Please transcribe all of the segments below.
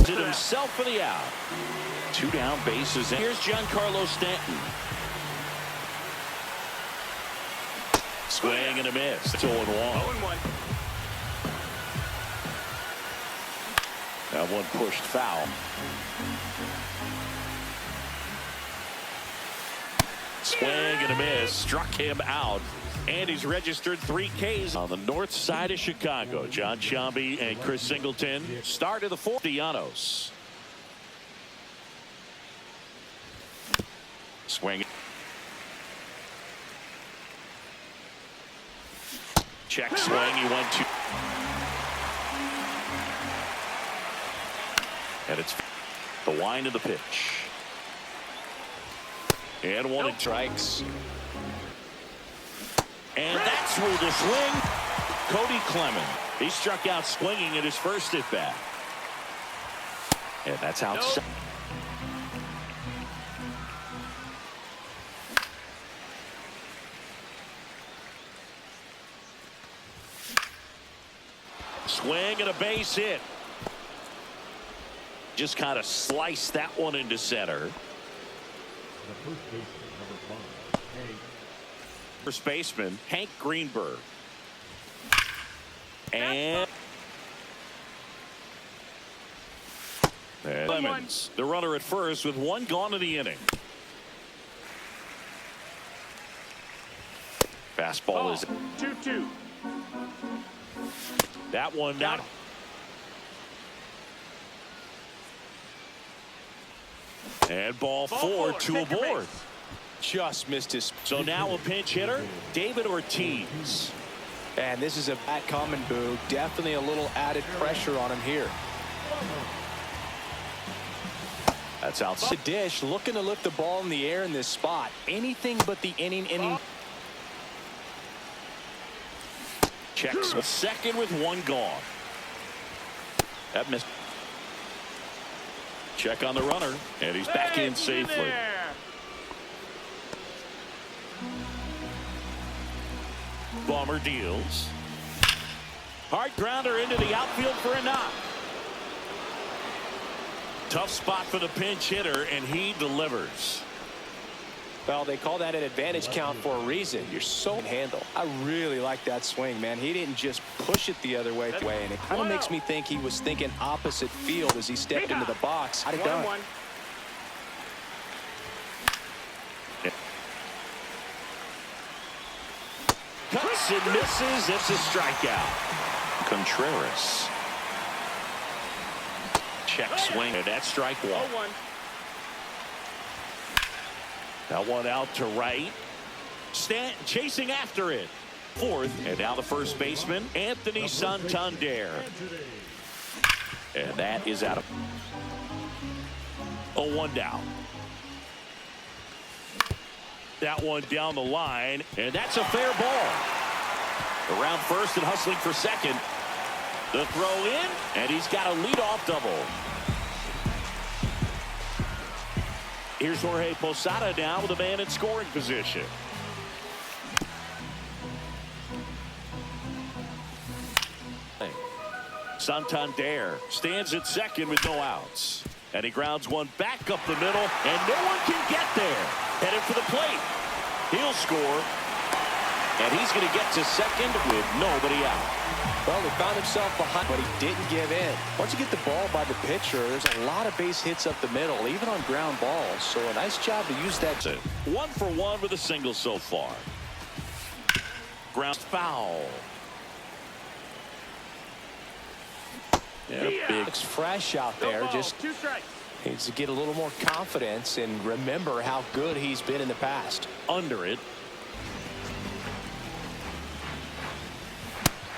Himself for the out. 2 down bases. Here's Giancarlo Stanton. Swing and a miss. 2-1. That one pushed foul. Swing and a miss. Struck him out. And he's registered 3 Ks on the north side of Chicago. John Sciambi and Chris Singleton. Start of the 4th. Dianos. Swing. Check swing. He went to. And it's the wind of the pitch. And one strikes. And that's where the swing. Cody Clement. He struck out swinging at his first at bat. And that's outside. Swing and a base hit. Just kind of sliced that one into center. First baseman Hank Greenberg. And Lemons, the runner at first with 1 gone in the inning. Fastball is 2-2. That one not. And ball 4, 2 aboard. Just missed his. So now a pinch hitter, David Ortiz. And this is a bat coming, Boo. Definitely a little added pressure on him here. That's outside. The dish looking to lift the ball in the air in this spot. Anything but the inning. Checks second with 1 gone. That missed. Check on the runner, and he's back in safely. Bomber deals. Hard grounder into the outfield for a knock. Tough spot for the pinch hitter, and he delivers. Well, they call that an advantage count for a reason. You're so handle. I really like that swing, man. He didn't just push it the other way, and it kind of makes me think he was thinking opposite field as he stepped into the box. I'd have done. Cuts and misses. It's a strikeout. Contreras. Check swing, and that's strike 1. That one out to right. Stanton chasing after it. 4th, and now the first baseman, Anthony Santander. And that is out of 0-1 down. That one down the line, and that's a fair ball. Around first and hustling for second. The throw in, and he's got a leadoff double. Here's Jorge Posada now with a man in scoring position. Santander stands at second with no outs. And he grounds one back up the middle, and no one can get there. Headed for the plate. He'll score. And he's going to get to second with nobody out. Well, he found himself behind, but he didn't give in. Once you get the ball by the pitcher, there's a lot of base hits up the middle, even on ground balls. So a nice job to use that. 1 for 1 with a single so far. Ground foul. And a big. Looks fresh out there. Just needs to get a little more confidence and remember how good he's been in the past. Under it.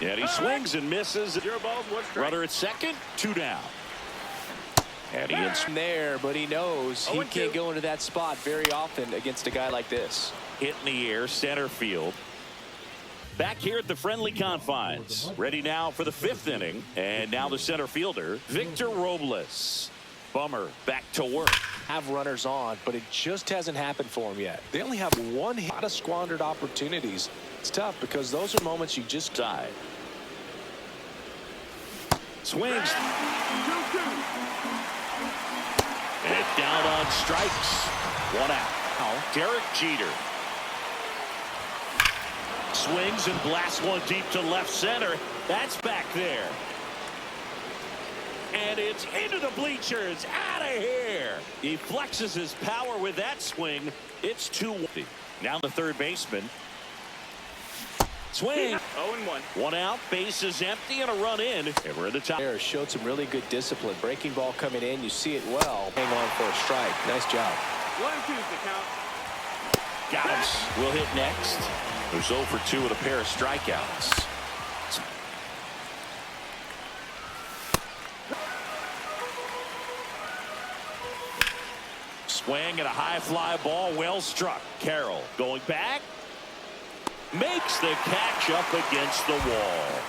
And he swings and misses. Runner at second, 2 down. And he hits there, but he knows he can't go into that spot very often against a guy like this. Hit in the air, center field. Back here at the friendly confines. Ready now for the 5th inning. And now the center fielder, Victor Robles. Bummer back to work. Have runners on, but it just hasn't happened for him yet. They only have 1 hit. A lot of squandered opportunities. It's tough because those are moments you just died. Swings. And down on strikes. One out. Now, Derek Jeter. Swings and blasts one deep to left center. That's back there. And it's into the bleachers. Out of here. He flexes his power with that swing. It's 2-1. Now the third baseman. Swing. 0-1. One out. Base is empty and a run in. And we're in the top. Showed some really good discipline. Breaking ball coming in. You see it well. Hang on for a strike. Nice job. 1-2 is the count. Got him. We'll hit next. There's 0 for 2 with a pair of strikeouts. Swing and a high fly ball. Well struck. Carroll going back. Makes the catch up against the wall.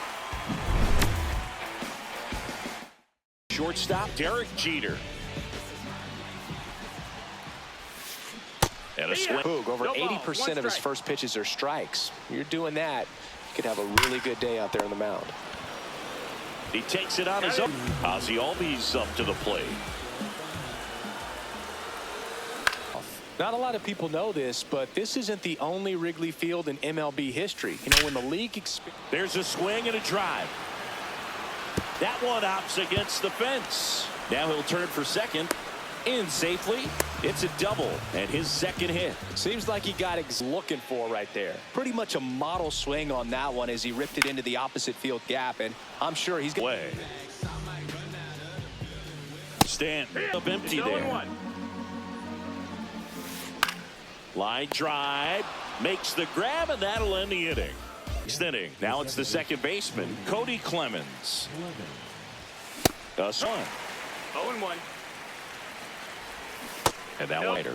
Shortstop Derek Jeter. And a swing. Boog, over 80% of his first pitches are strikes. You're doing that, you could have a really good day out there on the mound. He takes it on his own. Ozzie Albies up to the plate. Not a lot of people know this, but this isn't the only Wrigley Field in MLB history. You know, when the league... There's a swing and a drive. That one opts against the fence. Now he'll turn for second. In safely. It's a double and his second hit. Seems like he got looking for right there. Pretty much a model swing on that one as he ripped it into the opposite field gap, and I'm sure he's going way. Stanton up empty there. Line drive, makes the grab, and that'll end the inning. Next inning. Now it's the second baseman, Cody Clemens. A swing. 0-1. And that later.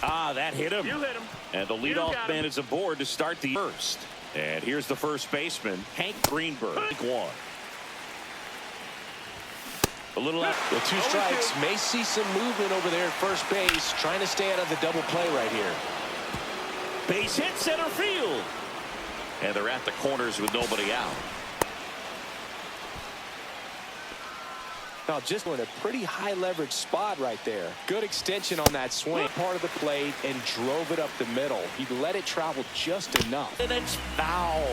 That hit him. You hit him. And the leadoff man is aboard to start the first. And here's the first baseman, Hank Greenberg. One. A little out. With 2 strikes, may see some movement over there at first base, trying to stay out of the double play right here. Base hit center field. And they're at the corners with nobody out. Now just in a pretty high leverage spot right there. Good extension on that swing. Part of the plate and drove it up the middle. He let it travel just enough. And it's foul.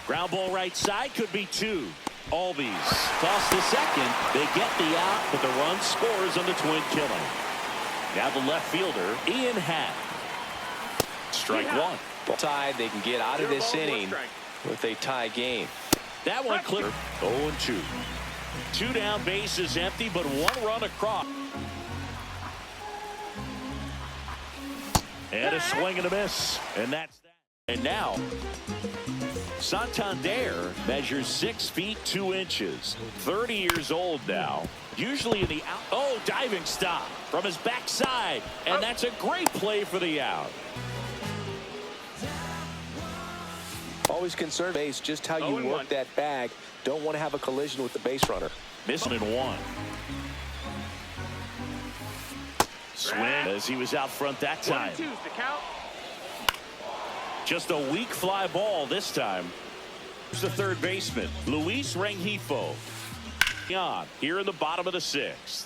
Ground ball right side, could be 2. Albies toss the second. They get the out, but the run scores on the twin killing. Now the left fielder, Ian Happ. Strike one. Tied, they can get out of this inning with a tie game. That one clear. 0-2. 2 down, base is empty, but 1 run across. And a swing and a miss. And that's that. And now, Santander measures 6 feet 2 inches. 30 years old now. Usually in the out. Oh, diving stop from his backside. And that's a great play for the out. Always concerned base just how you work that bag. Don't want to have a collision with the base runner. Missing in 1. Swing as he was out front that time. 1-2 is the count. Just a weak fly ball this time. Here's the third baseman, Luis Rengifo. On here in the bottom of the 6th.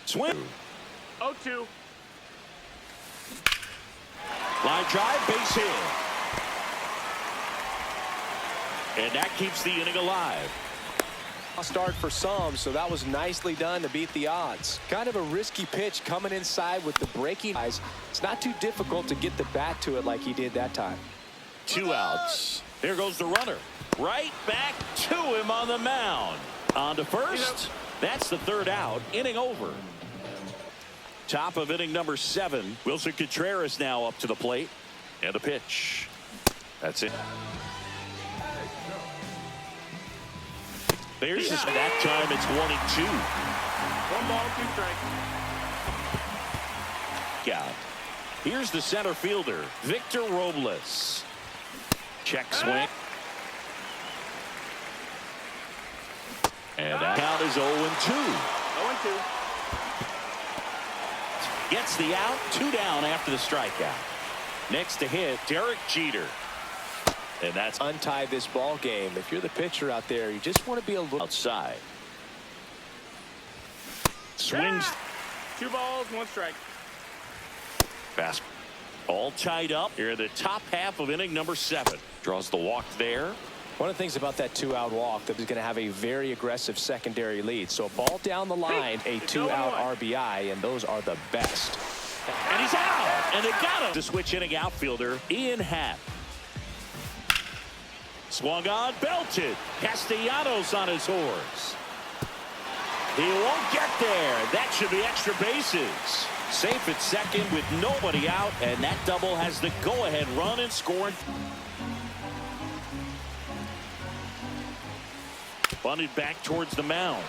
Swing. 0-2. Line drive, base hit. And that keeps the inning alive. A start for some, so that was nicely done to beat the odds. Kind of a risky pitch coming inside with the breaking eyes. It's not too difficult to get the bat to it like he did that time. 2 outs. There goes the runner. Right back to him on the mound. On to first. That's the 3rd out. Inning over. Top of inning number 7. Wilson Contreras now up to the plate. And a pitch. That's it. There's this. That time it's 1-2. 1 ball, 2 strikes. Yeah. Here's the center fielder, Victor Robles. Check swing. And that count is 0-2. 0-2. Gets the out. 2 down after the strikeout. Next to hit, Derek Jeter. And that's Untie this ball game. If you're the pitcher out there, you just want to be a little outside. Swings. 2 balls, 1 strike. Fast. All tied up here in the top half of inning number 7. Draws the walk there. One of the things about that 2-out walk that is going to have a very aggressive secondary lead. So a ball down the line, a 2-out RBI, and those are the best. And he's out. And they got him. The switch inning outfielder, Ian Happ. Swung on, belted. Castellanos on his horse. He won't get there. That should be extra bases. Safe at second with nobody out, and that double has the go-ahead run and score. Bunted back towards the mound.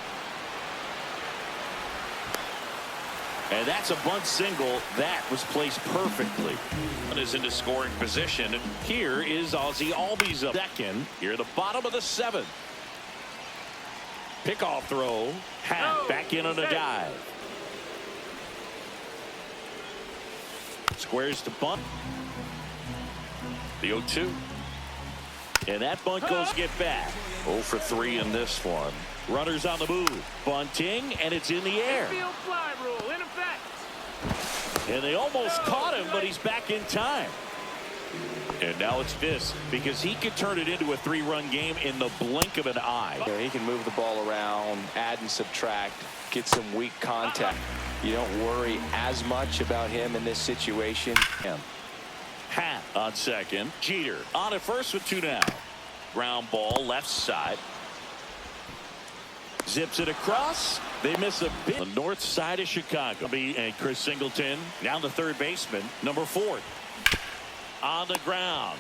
And that's a bunt single that was placed perfectly. One is into scoring position. And here is Ozzie Albies up second. Here at the bottom of the 7th. Pickoff throw. Happ back in on a dive. Squares to bunt. The 0-2. And that bunt goes to get back. 0 for 3 in this one. Runners on the move. Bunting, and it's in the air. Field fly rule in effect. And they almost caught him, but he's back in time. And now it's this, because he could turn it into a 3-run game in the blink of an eye. He can move the ball around, add and subtract, get some weak contact. You don't worry as much about him in this situation. Happ on second. Jeter on at first with 2 down. Ground ball left side. Zips it across. They miss a bit. The north side of Chicago. And Chris Singleton down the third baseman, number 4. On the ground.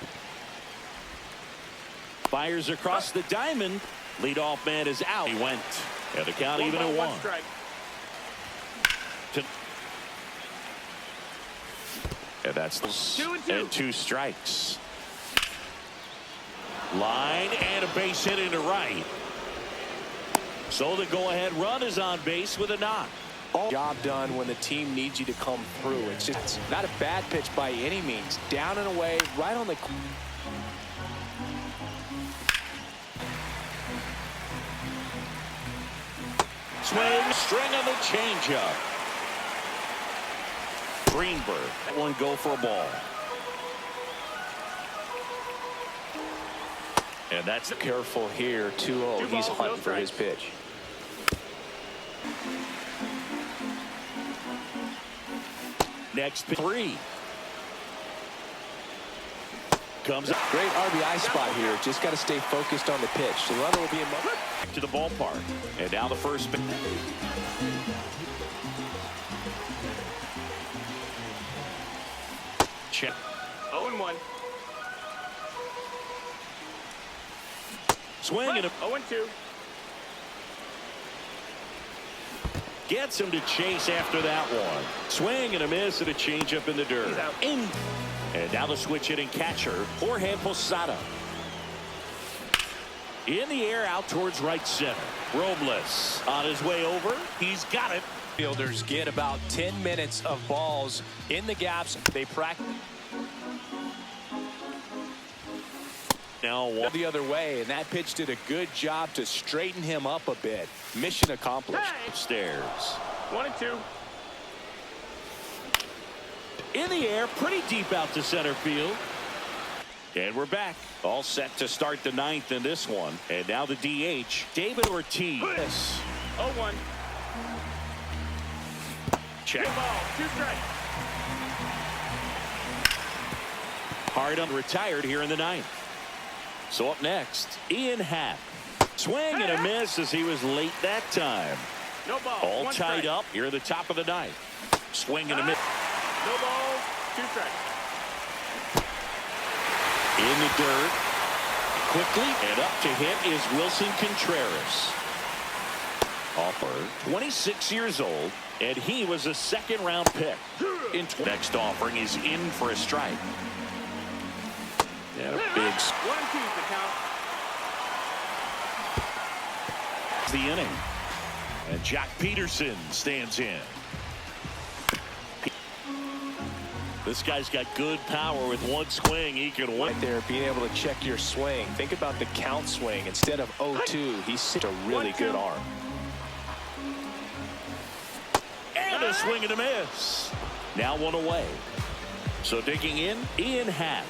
Fires across the diamond. Leadoff man is out. He went. And the count even at 1. Strike. And that's 2 and 2. 2 strikes. Line and a base hit into right. So the go-ahead run is on base with a knock. Job done when the team needs you to come through. It's just not a bad pitch by any means. Down and away, right on the. Swing, string on the changeup. Greenberg, that one go for a ball. And that's Careful here, 2-0. He's hunting for his pitch. next 3. Comes up. Great RBI spot here. Just got to stay focused on the pitch. The runner will be in to the ballpark. And now the first. Check. 0-1. Swing and a 0-2. gets him to chase after that one. Swing and a miss and a changeup in the dirt. He's out. And now the switch hitting catcher, Jorge Posada. In the air out towards right center. Robles on his way over. He's got it. Fielders get about 10 minutes of balls in the gaps. They practice Now the other way, and that pitch did a good job to straighten him up a bit. Mission accomplished. Hey. upstairs. 1-2. In the air, pretty deep out to center field. And we're back. All set to start the 9th in this one. And now the DH, David Ortiz. 0-1. Check. Good ball. 2 strikes. Hard retired here in the 9th. So up next, Ian Happ. Swing and a miss as he was late that time. No ball. All 1 tied strike. up here at the top of the 9th. Swing and a miss. No balls. 2 strikes. In the dirt. Quickly and up to hit is Wilson Contreras. Offer, 26 years old, and he was a 2nd-round pick. Next offering is in for a strike. And a big 1-2 the count. the inning. And Jack Peterson stands in. This guy's got good power. With one swing, he can win. Right there, being able to check your swing. Think about the count swing. Instead of 0-2, he's such a really good arm. And a swing and a miss. Now one away. So digging in, Ian Happ.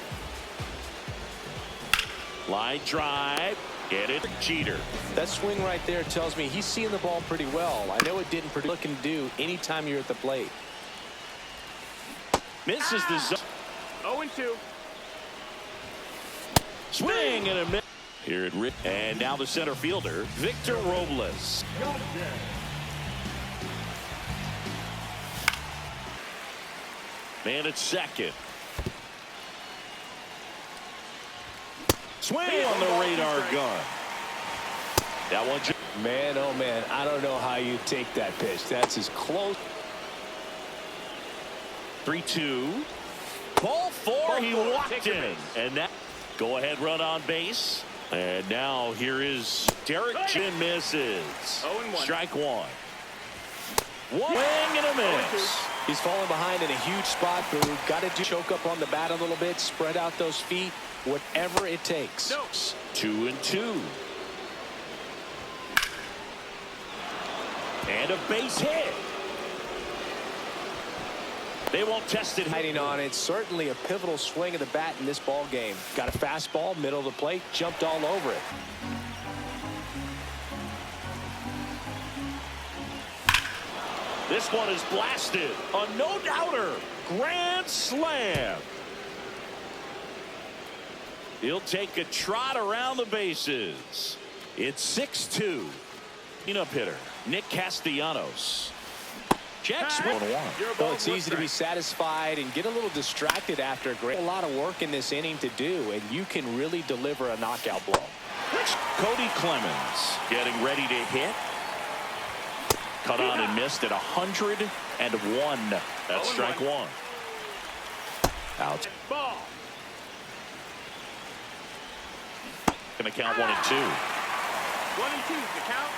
Line drive. Get it, Jeter. That swing right there tells me he's seeing the ball pretty well. I know it didn't produce looking to do anytime you're at the plate. Misses the zone. 0-2. Swing and a miss. Here it Rick. And now the center fielder, Victor Robles. Man at second. Swing on the radar gun. That one. Man, oh man, I don't know how you take that pitch. That's as close. 3-2. Ball four. He walked in. And that go ahead run on base. And now here is Derek Chin misses. 0-1. Strike one. One swing and a miss. He's falling behind in a huge spot, Boo. Got to choke up on the bat a little bit, spread out those feet, whatever it takes. 2-2. And a base hit. They won't test it. Hiding on it. Certainly a pivotal swing of the bat in this ball game. Got a fastball, middle of the plate, jumped all over it. This one is blasted. A no-doubter. Grand slam. He'll take a trot around the bases. It's 6-2. Cleanup hitter, Nick Castellanos. Checks 1-1. Well, it's easy to be satisfied and get a little distracted after a lot of work in this inning to do, and you can really deliver a knockout blow. Cody Clemens getting ready to hit. Cut on and missed at 101. That's strike one. Out. Ball. Gonna count 1-2. 1-2 the count.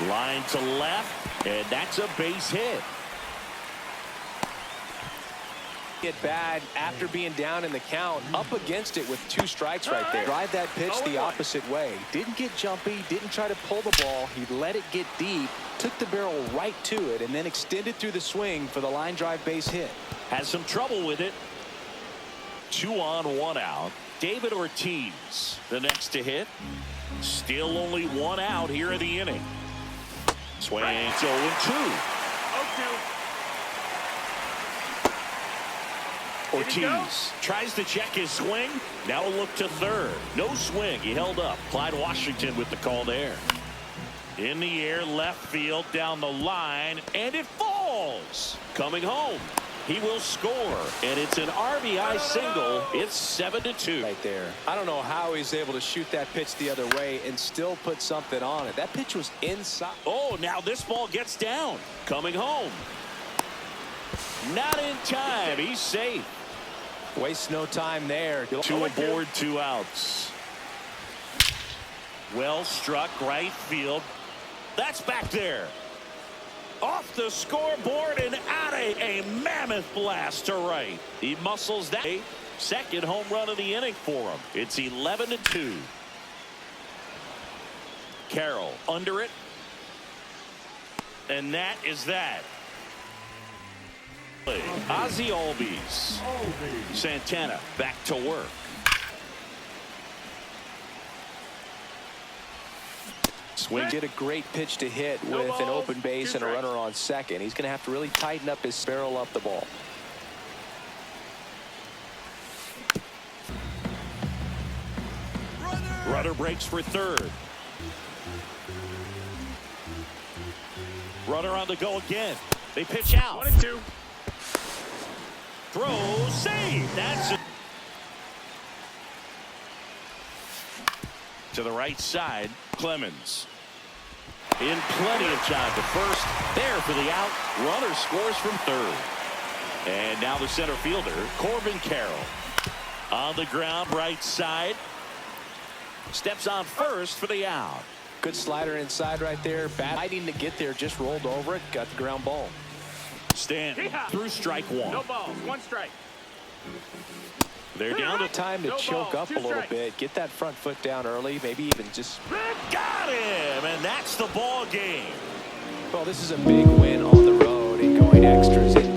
Line to left, and that's a base hit. Get bad after being down in the count, up against it with 2 strikes right there. Drive that pitch the opposite way. Didn't get jumpy, didn't try to pull the ball. He let it get deep, took the barrel right to it, and then extended through the swing for the line drive base hit. Has some trouble with it. 2 on, 1 out. David Ortiz, the next to hit. Still only 1 out here in the inning. Swings 0-2. 0-2. Ortiz tries to check his swing. Now a look to third. No swing. He held up. Clyde Washington with the call there. In the air, left field, down the line, and it falls. Coming home. He will score, and it's an RBI single. It's 7-2. Right there. I don't know how he's able to shoot that pitch the other way and still put something on it. That pitch was inside. Oh, now this ball gets down. Coming home. Not in time. He's safe. Waste no time there. 2 aboard, 2 outs. Well struck right field. That's back there. Off the scoreboard and out a mammoth blast to right. He muscles that. Second home run of the inning for him. It's 11-2. Carroll under it. And that is that. Ozzie Albies. Santana back to work. Swing. Did a great pitch to hit with an open base and a runner on second. He's going to have to really tighten up his barrel up the ball. Runner breaks for third. Runner on the go again. They pitch out. 1-2. Throw, save. That's it. To the right side, Clemens. In plenty of time to first. There for the out. Runner scores from third. And now the center fielder, Corbin Carroll. On the ground, right side. Steps on first for the out. Good slider inside right there. Bad fighting to get there. Just rolled over it. Got the ground ball. Stanton through strike one. No balls, one strike. They're down to Time to No choke ball, up a two little strikes. bit, get that front foot down early, maybe even just. got him, and that's the ball game. Well, this is a big win on the road and going extras in